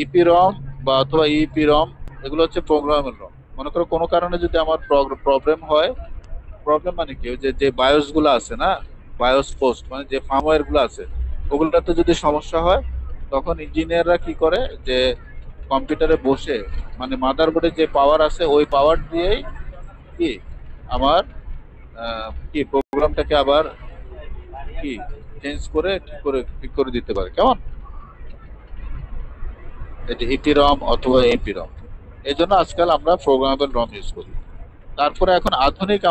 ইপি রম বা অথবা ইপি রম এগুলো হচ্ছে প্রোগ্রামেবল রম। মনে করো কোনো কারণে যদি আমার প্রবলেম হয়, প্রবলেম মানে কি, যে বায়োস গুলো আছে না, বায়োস পোস্ট মানে যে ফার্মওয়্যার গুলো আছে, ওগুলোতে যদি সমস্যা হয়, তখন ইঞ্জিনিয়াররা কি করে, যে কম্পিউটারে বসে মানে মাদারবোর্ডে যে পাওয়ার আছে ওই পাওয়ার দিয়েই কি আমার কি প্রোগ্রামটাকে আবার কি চেঞ্জ করে ঠিক করে দিতে পারে। কেমন? এটা ইপি রম অথবা এপি রম। এই জন্য আজকাল আমরা প্রোগ্রামেবল রম ইউজ করি। তারপরে এখন আধুনিক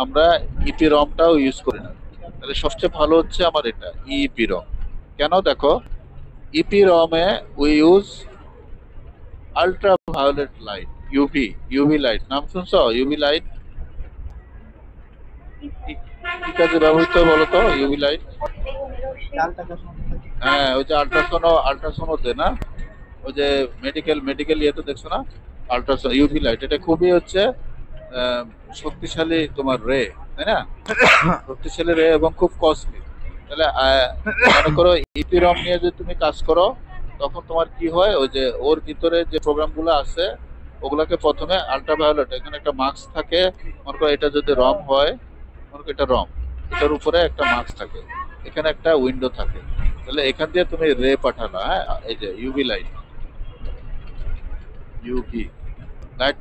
আমরা ইপি রমটাও ইউজ করি না। তাহলে সবচেয়ে ভালো হচ্ছে আমার এটা ইপি রম। কেন? দেখো ইপি রমে we use ultra violet light, UV light. নাম শুনছো ইউভি লাইট? কি কাজে ব্যবহৃত বলো তো ইউভি লাইট? হ্যাঁ, ওই যে আল্ট্রাসোনোতে না, ওই যে মেডিকেল ইয়েতে দেখছো না আল্ট্রাসোন ইউভি লাইট, এটা খুবই হচ্ছে শক্তিশালী তোমার রে, তাই না? শক্তিশালী রে এবং খুব কস্টলি। তাহলে মনে করো ইপি রম নিয়ে যদি তুমি কাজ করো, তখন তোমার কি হয়, ওই যে ওর ভিতরে যে প্রোগ্রামগুলো আছে ওগুলাকে প্রথমে আল্ট্রাভায়োলেট, এখানে একটা মার্কস থাকে, মনে করো এটা যদি রম হয়, মনে করো এটা রম, এটার উপরে একটা মার্কস থাকে, এখানে একটা উইন্ডো থাকে, তাহলে এখান দিয়ে তুমি রে পাঠালা, হ্যাঁ, এই যে ইউভি লাইট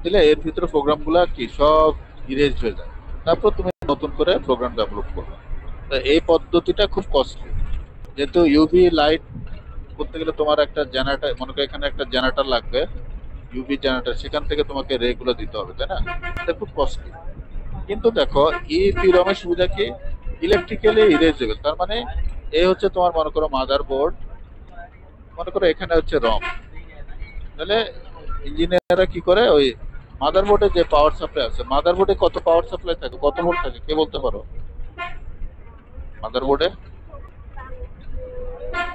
দিলে এর ভিতরে প্রোগ্রামগুলো কি সব ইরেজ হয়ে যায়, তারপর তুমি নতুন করে প্রোগ্রাম ডেভেলপ করবে। তো এই পদ্ধতিটা খুব কস্টলি, যেহেতু ইউভি লাইট করতে গেলে তোমার একটা জেনারেটর, মনে করো এখানে একটা জেনারেটর লাগবে, ইউভি জেনারেটর, সেখান থেকে তোমাকে রে গুলো দিতে হবে, তাই না? এটা খুব কস্টলি। কিন্তু দেখো ইপি রমের সুবিধা কি, ইলেকট্রিক্যালি ইরেজেবল। তার মানে এই হচ্ছে তোমার মনে করো মাদারবোর্ড, মনে করো এখানে হচ্ছে রম, তাহলে ইঞ্জিনিয়াররা কি করে, ওই মাদারবোর্ডে যে পাওয়ার সাপ্লাই আছে, মাদারবোর্ডে কত পাওয়ার সাপ্লাই থাকে, কত ভোল্ট থাকে, কে বলতে পারো? মাদারবোর্ডে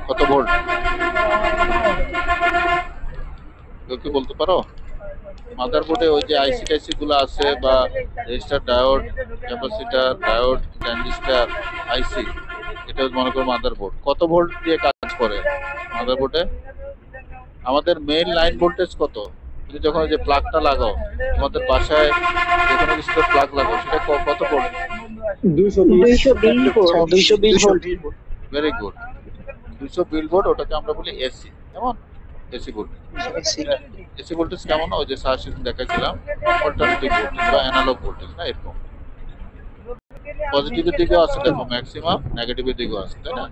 কত ভোল্ট, কেউ কি বলতে পারো? মাদারবোর্ডে ওই যে আইসি টাইসি গুলো আছে, বা resistor, diode, capacitor, diode, transistor, IC, এটা মনে করো মাদারবোর্ড কত ভোল্ট দিয়ে কাজ করে মাদারবোর্ডে। আমাদের মেইন লাইন ভোল্টেজ কত, তুমি যখন যে প্লাগটা লাগাও তোমাদের বাসায়, যে কোনো কিছু প্লাগ লাগাও, সেটা কত volt? 220 volt. Very good, 220 volt. ওটাকে আমরা বলি এসি। কেমন? AC voltage. এসি ভোল্টেজ কেমন? ওই যে সার্কিট দেখাচ্ছিলাম, অল্টারনেটিভ ভোল্টেজ বা অ্যানালগ ভোল্টেজ না, এরকম পজিটিভের দিকেও আছে, দেখো ম্যাক্সিমাম নেগেটিভের দিকেও আছে, তাই না?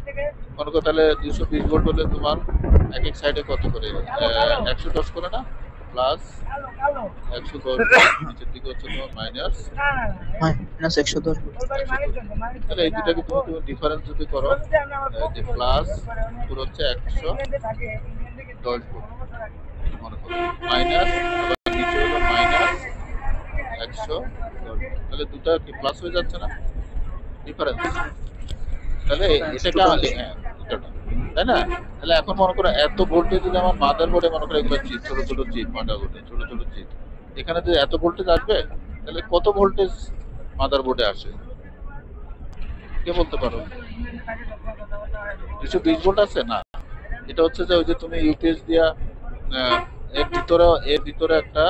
মনে করো তাহলে 220 ভোল্ট হলে তোমার এক এক সাইডে কত করে, 110 করে না, প্লাস 110, নিচের দিকে হচ্ছে তোমার মাইনাস 110। তাহলে এই দুটাকে তুমি ডিফারেন্স যদি করো, যে প্লাস পুরো হচ্ছে 110 ভোল্ট, মনে করো মাইনাস, আবার নিচে হলো মাইনাস 110, তাহলে দুটা কি প্লাস হয়ে যাচ্ছে না, ডিফারেন্স? তাহলে এটাকে আমাকে, হ্যাঁ দুটোটা, তাই না? তাহলে এখন মনে করো এত ভোল্টেজ যদি আমার মাদারবোর্ডে, মনে করো এগুলো চিপ, ছোট ছোট চিপ, মাদারবোর্ডে ছোট ছোট চিপ, এখানে যে এত ভোল্টেজ আসবে, তাহলে কত ভোল্টেজ মাদারবোর্ডে আসে কে বলতে পারো? 220 ভোল্ট আছে না, এটা হচ্ছে যে ওই যে তুমি ইউপিএস দিয়া আহ, এর ভিতরে একটা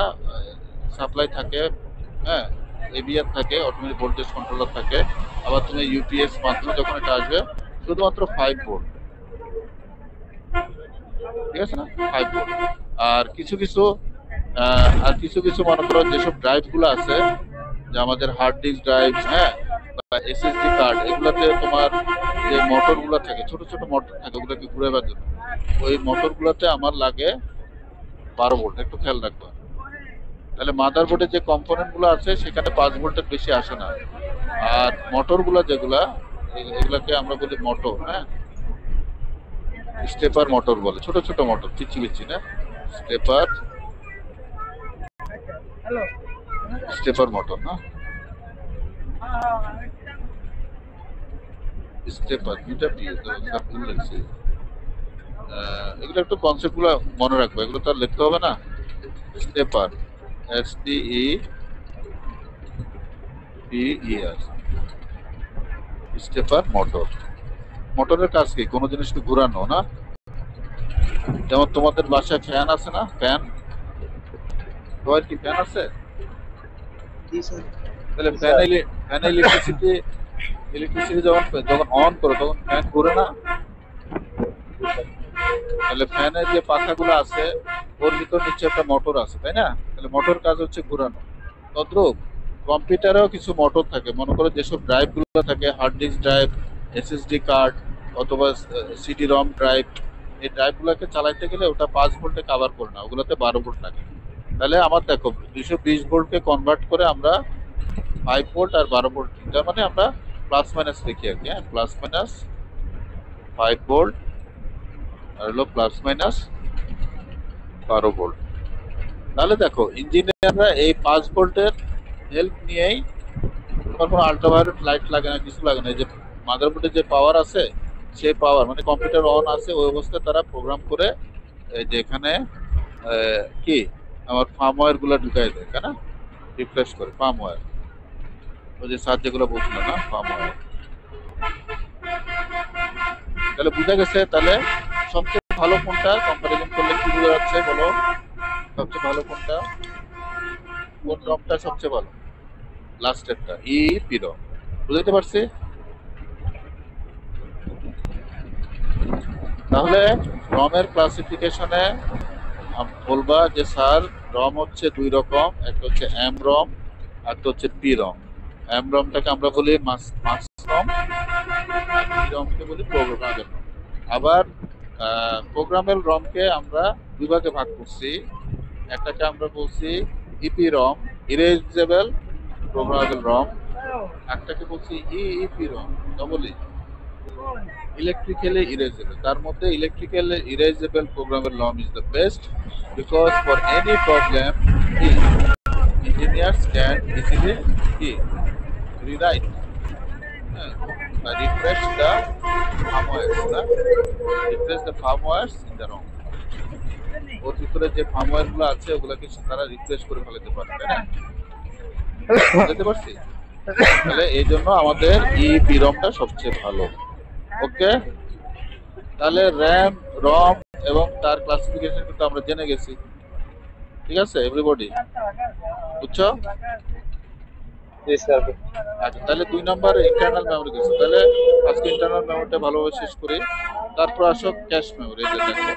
সাপ্লাই থাকে, হ্যাঁ, এবিআর থাকে, অটোমেটিক ভোল্টেজ কন্ট্রোলার থাকে। আবার তুমি ইউপিএস মাধ্যমে যখন এটা আসবে শুধুমাত্র 5 ভোল্ট, ঠিক আছে না, 5 ভোল্ট। আর কিছু কিছু মনে করো যেসব ড্রাইভ গুলো আছে, যে আমাদের হার্ড ডিস্ক ড্রাইভ, হ্যাঁ, বা এসএসডি কার্ড, এগুলোতে তোমার যে মোটর গুলো থাকে, ছোট ছোট মোটর থাকে, ওগুলোকে ঘুরাবার জন্য ওই মোটর গুলোতে আমার লাগে 12 ভোল্ট, একটু খেয়াল রাখবা। তাহলে মাদারবোর্ডে যে কম্পোনেন্ট গুলো আছে সেখানে 5 ভোল্টের বেশি আসে না। আর মোটর গুলা যেগুলা, এগুলাকে আমরা বলি মোটর, হ্যাঁ, স্টেপার মোটর বলে, ছোট ছোট মোটর, পিচ্ছি পিচ্ছি না, স্টেপার মোটর না, স্টেপার দুটা ভুল লাগছে। এগুলো একটু কনসেপ্ট গুলো মনে রাখবো, এগুলো তো আর লিখতে হবে না। Stepper, STEPER, stepper motor. মোটরের কাজ কি? কোনো জিনিসকে ঘুরানো না। যেমন তোমাদের বাসায় ফ্যান আছে না, ফ্যান, তোমার কি ফ্যান আছে? জি স্যার। তাহলে ফ্যান ইলেকট্রিসিটি যখন অন করো তখন ফ্যান ঘুরে না। তাহলে ফ্যানের যে পাখাগুলো আছে ওর ভিতর নিচে একটা মোটর আছে, তাই না? তাহলে মোটর কাজ হচ্ছে ঘুরানো। তদ্রূপ কম্পিউটারেও কিছু মোটর থাকে, মনে করো যেসব ড্রাইভ গুলো থাকে, hard disk drive, SSD card অথবা সিডি রম ড্রাইভ, এই ড্রাইভ গুলোকে চালাইতে গেলে ওটা 5 ভোল্টে কভার করে না, ওগুলোতে 12 ভোল্ট লাগে। তাহলে আমার দেখো 220 ভোল্টকে কনভার্ট করে আমরা 5 ভোল্ট আর 12 ভোল্ট, তার মানে আমরা প্লাস মাইনাস লিখি আর কি, হ্যাঁ, প্লাস মাইনাস 5 ভোল্ট আর হলো প্লাস মাইনাস 12 ভোল্ট। তাহলে দেখো ইঞ্জিনিয়াররা এই 5 ভোল্টের হেল্প নিয়েই, তোমার কোনো আল্ট্রাভায়োলেট লাইট লাগে না, কিছু লাগে না, এই যে মাদারবোর্ডে যে পাওয়ার আছে সেই পাওয়ার, মানে কম্পিউটার অন আছে ওই অবস্থায় তারা প্রোগ্রাম করে এই যে এখানে কি আমার ফার্মওয়্যার গুলো ঢুকাই দেয়, তাই না, রিফ্রেশ করে ফার্মওয়্যার, ওই যে স্যার যেগুলো বলছিল না, ফার্মওয়্যার। তাহলে বুঝা গেছে। তাহলে সবচেয়ে ভালো কোনটা কম্পারিজন করলে কি বোঝা যাচ্ছে বলো? সবচেয়ে ভালো কোনটা, কোন রমটা সবচেয়ে ভালো? লাস্টেরটা, ইপি রম। বুঝতে পারছি? তাহলে রমের ক্লাসিফিকেশনে বলবা যে স্যার রম হচ্ছে 2 রকম, একটা হচ্ছে এম রম আর একটা হচ্ছে পি রম। এম রমটাকে আমরা বলি মাস রম, পি রমকে বলি প্রোগ্রামেবল রম। আবার প্রোগ্রামেবল রমকে আমরা দুই ভাগে ভাগ করছি। একটাকে আমরা বলছি ইপি রম, ইরেজেবল প্রোগ্রামেবল রম, একটাকে বলছি ইপি রম, ডবল ই, electrically erasable. তার মধ্যে electrically erasable programmable ROM is the best because for any problem the engineers can easily rewrite, refresh the firmwares in the ROM. ওর ভিতরে যে ফার্মওয়্যার গুলো আছে ওগুলোকে তারা রিফ্রেশ করে ফেলতে পারে, তাই না? বুঝতে পারছি? তাহলে এই জন্য আমাদের ইপি রমটা সবচেয়ে ভালো। ওকে, তাহলে র্যাম, রম এবং তার ক্লাসিফিকেশন কিন্তু আমরা জেনে গেছি, ঠিক আছে এভরিবডি, বুঝছো? আচ্ছা, তাহলে 2 নম্বর ইন্টারনাল মেমোরি গেছে। তাহলে আজকে ইন্টারনাল মেমোরিটা ভালোভাবে শেষ করি, তারপর আসো ক্যাশ মেমোরি। এই যে দেখো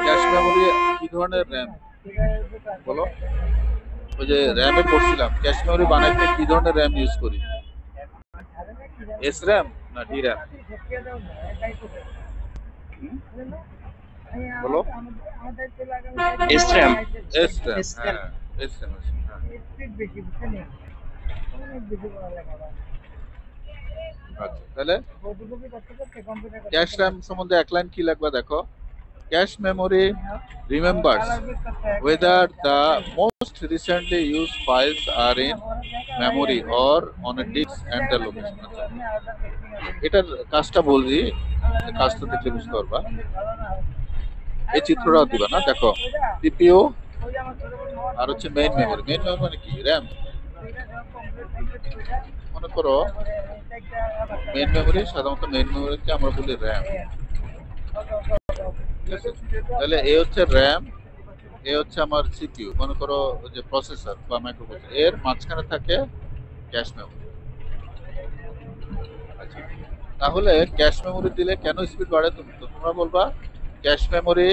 ক্যাশ মেমোরি কি ধরনের র্যাম বলো? ওই যে র্যামে পড়ছিলাম, ক্যাশ মেমোরি বানাইতে কি ধরনের র্যাম ইউজ করি? এস র্যাম না ডি র্যাম বলো? S RAM. এস র্যাম, হ্যাঁ, এস র্যাম। আচ্ছা, তাহলে ক্যাশ র্যাম সম্বন্ধে এক লাইন কি লাগবে দেখো। Cache memory remembers whether the most recently used files are in memory or on a disk and the location. এটার কাজটা বলছি, কাজটা দেখলে বুঝতে পারবা। এই চিত্রটাও দিবা না, দেখো সিপিইউ আর হচ্ছে মেইন মেমোরি। মেইন মেমোরি মানে কি? র্যাম। মনে করো মেইন মেমোরি, সাধারণত মেইন মেমোরিকে আমরা বলি র্যাম। ঠিক আছে, তাহলে এ হচ্ছে র্যাম, এ হচ্ছে আমার সিপিইউ, মনে করো যে প্রসেসর বা মাইক্রোপ্রসেসর, এর মাঝখানে থাকে ক্যাশ মেমোরি। আচ্ছা, তাহলে ক্যাশ মেমোরি দিলে কেন স্পিড বাড়ে? তোমরা বলবা cash memory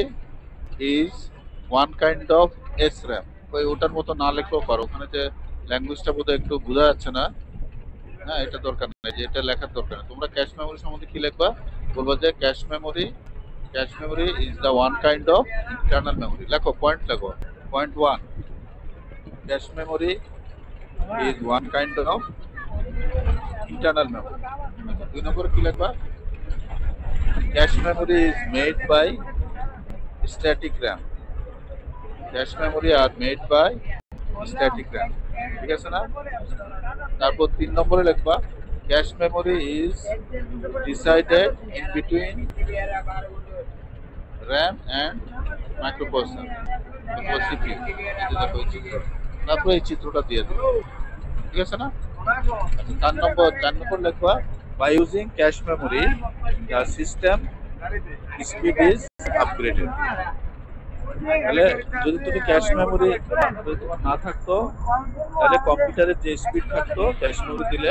is one kind of S RAM. ওই ওটার মতো না লেখলেও পারো, ওখানে যে ল্যাঙ্গুয়েজটা বোধহয় একটু বোঝা যাচ্ছে না। হ্যাঁ, এটা দরকার নেই, যে এটা লেখার দরকার নেই। তোমরা ক্যাশ মেমোরি সম্বন্ধে কি লিখবা? বলবা যে cache memory is the one kind of internal memory. লেখো, পয়েন্ট লেখো, point 1, cache memory is one kind of internal memory. 2 নম্বরে কি লিখবা? Cache memory is made by static RAM. Cache memory are made by static RAM. ঠিক আছে না? তারপর 3 নম্বরে লিখবা cache memory is decided in between RAM and microprocessor অথবা সিপিইউ। তারপর এই চিত্রটা দিয়ে দেবো। ঠিক আছে না? আচ্ছা, 4 নম্বর লিখবা by using cache memory the system speed is upgraded. তাহলে যদি তুমি ক্যাশ মেমোরি যদি তোমার না থাকতো, তাহলে কম্পিউটারের যে স্পিড থাকতো ক্যাশ মেমোরি দিলে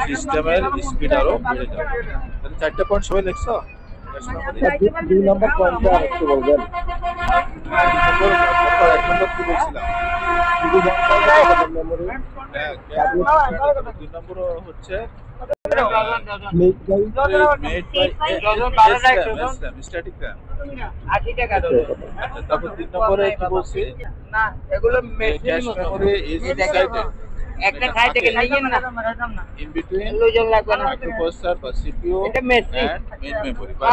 সিস্টেমের স্পিড আরো বেড়ে যাবে। তাহলে 4টা পয়েন্ট সবাই লিখছো? ক্যাশ মেমোরি 2 নম্বর পয়েন্টটা আরেকটু বলবেন। 1 নম্বর কি বলছিলাম? মেমোরি হ্যাঁ, 2 নম্বর হচ্ছে make by made by static RAM. তারপর 3 নম্বরে কি বলছি? Cache memory is decided in between microprocessor বা CPU and main memory বা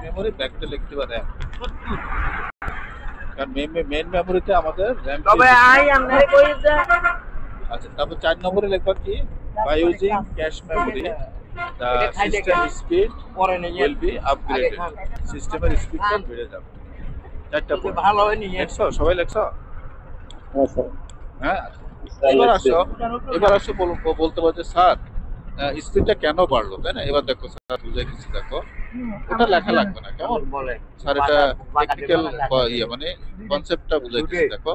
memory ব্যাকতে লিখতে পারে RAM, কারণ মেইন মেমোরিতে আমাদের RAM। আচ্ছা, তারপর 4 নম্বরে লিখবা কি? by using cache memory the system speed will be upgraded। সিস্টেমের স্পিডটা বেড়ে যাবে। 4টা ভালো হয়নি, লিখছো? সবাই লিখছো? হ্যাঁ স্যার। হ্যাঁ, এবার আসো বলতে পারো যে স্যার স্পিডটা কেন বাড়লো, তাই না? এবার দেখো স্যার বুঝাই দিচ্ছি, দেখো ওটা লেখা লাগবে না, কেমন? স্যার এটা টেকনিক্যাল মানে কনসেপ্টটা বুঝাই দিচ্ছি। দেখো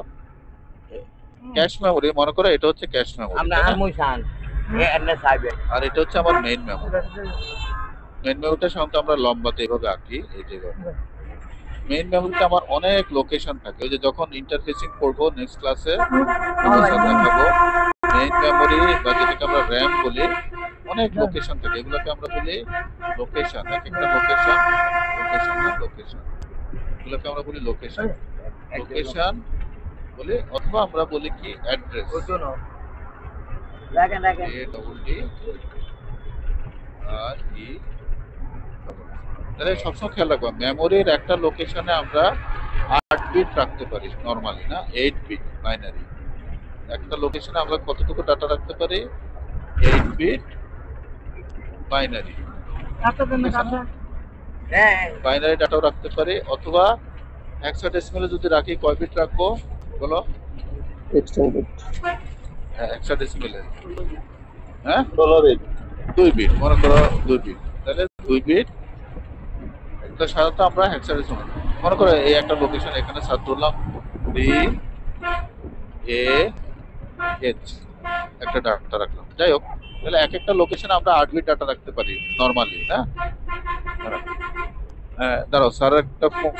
ক্যাশ মেমোরি, মনে করো এটা হচ্ছে ক্যাশ মেমোরি আর এটা হচ্ছে আমার মেইন মেমোরি। মেইন মেমোরিটা সাধারণত আমরা লম্বাতে এভাবে আঁকি, এই যে মেইন মেমোরিতে আমার অনেক লোকেশন থাকে। ওই যে যখন ইন্টারফেসিং করবো নেক্সট ক্লাসে দেখাবো, মেইন মেমোরি বা যেটাকে আমরা র্যাম বলি, অনেক লোকেশন থাকে, এগুলোকে আমরা বলি লোকেশন। এক একটা লোকেশন এগুলোকে আমরা বলি লোকেশন বলি, অথবা আমরা বলি কি অ্যাড্রেস। তাহলে সবসময় খেয়াল রাখবো, মেমোরির একটা লোকেশনে আমরা 8 বিট রাখতে পারি নরমালি, না 8 বিট বাইনারি। একটা লোকেশনে আমরা কতটুকু ডাটা রাখতে পারি? 8 বিট বাইনারি। বাইনারি ডাটাও রাখতে পারি, অথবা হেক্সাডেসিমালে যদি রাখি কয় বিট রাখবো বলো? 16 বিট। হ্যাঁ, হেক্সাডেসিমালে হ্যাঁ 2 বিট, মনে করো 2 বিট, তাহলে 2 বিট। তো সাধারণত আমরা হেক্সাডেসিমাল, মনে করো এই একটা লোকেশন এখানে সার্চ করলাম DAH, একটা ডাটা রাখলাম। যাই হোক, তাহলে এক একটা লোকেশনে আমরা 8 বিট ডাটা রাখতে পারি নরমালি, না? দাঁড়াও, স্যার একটা ফোন